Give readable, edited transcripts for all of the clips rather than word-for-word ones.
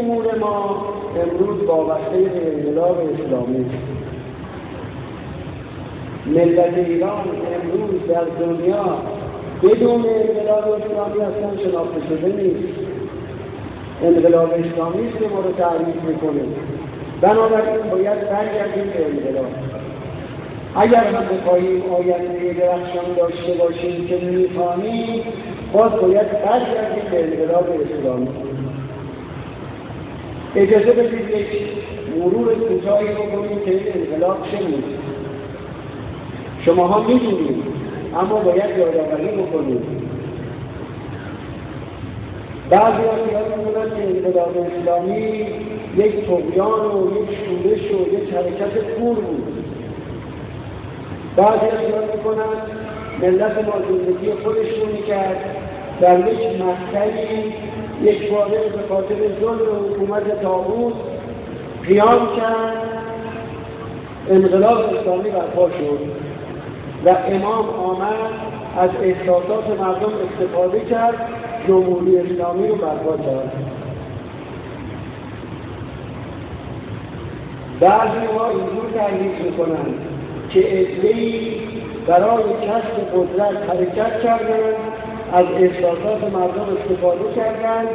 امور ما امروز وابسته به انقلاب اسلامی. ملت ایران امروز در دنیا بدون انقلاب اسلامی اصلا شناخته شده نیست. انقلاب اسلامی است که ما رو تعریف میکنه. بنابراین باید برگردیم به انقلاب. اگر ما بخواهیم آینده درخشان داشته باشیم که میخواهیم، باز باید برگردیم به انقلاب اسلامی. اجازه بدید یک مرور کوتاهی بکنیم که این انقلاب چه بود. شماها میدونید، اما باید یادآوری بکنید. بعضی از یاد می‌کنند که انقلاب اسلامی یک طغیان و یک شورش و یک حرکت کور بود. بعضی از یاد می‌کنند ملت ما زندگی خودش رو می‌کرد، در یک مقطعی یک باره به خاطر ظلم حکومت طاغوت قیام کرد، انقلاب اسلامی برپا شد و امام آمد از احساسات مردم استفاده کرد، جمهوری اسلامی رو برپا کرد. بعضی‌ها اینجور تحلیل می‌کنند که عده‌ای برای کسب قدرت حرکت کردند، از احساسات مردم استفاده کردند،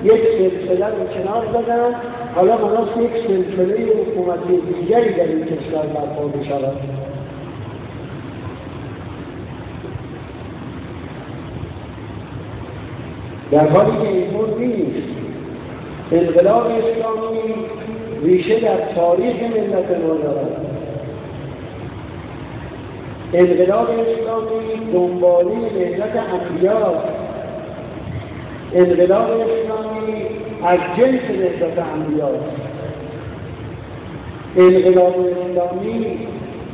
یک سلسله رو کنار زدند، حالا مناس یک سلسله حکومتی دیگری در این کشور برپا بشود. در حالی که اینطور نیست. انقلاب اسلامی ریشه در تاریخ ملت ما دارد. انقلاب اسلامی دنبالی ملت انبیاست. انقلاب اسلامی از جنس ملت انبیاست. انقلاب اسلامی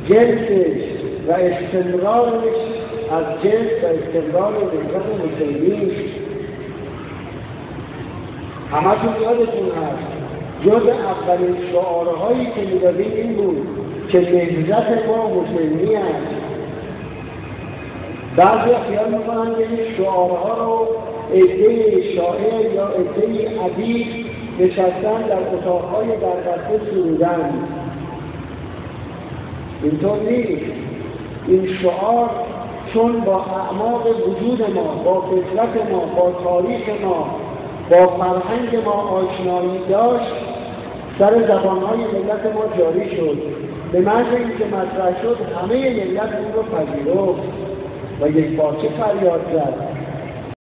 جنسش و استمرارش از جنس و استمرار ملت مسلمین است. همتون یادتون هست جز اولین شعارهایی که می‌دادیم این بود که نهضت ما مسلمی است. بعضی خیال می‌کنند که این شعارها رو عده شاعر یا عده ادیب نشستن در اتاق‌های دربسته سرودن. اینطور نیست. این شعار چون با اعماق وجود ما، با فطرت ما، با تاریخ ما، با فرهنگ ما آشنایی داشت، سر زبانهای ملت ما جاری شد. به محض اینکه مطرح شد همه ملت اون رو پذیرفت و یک پارچه فریاد زد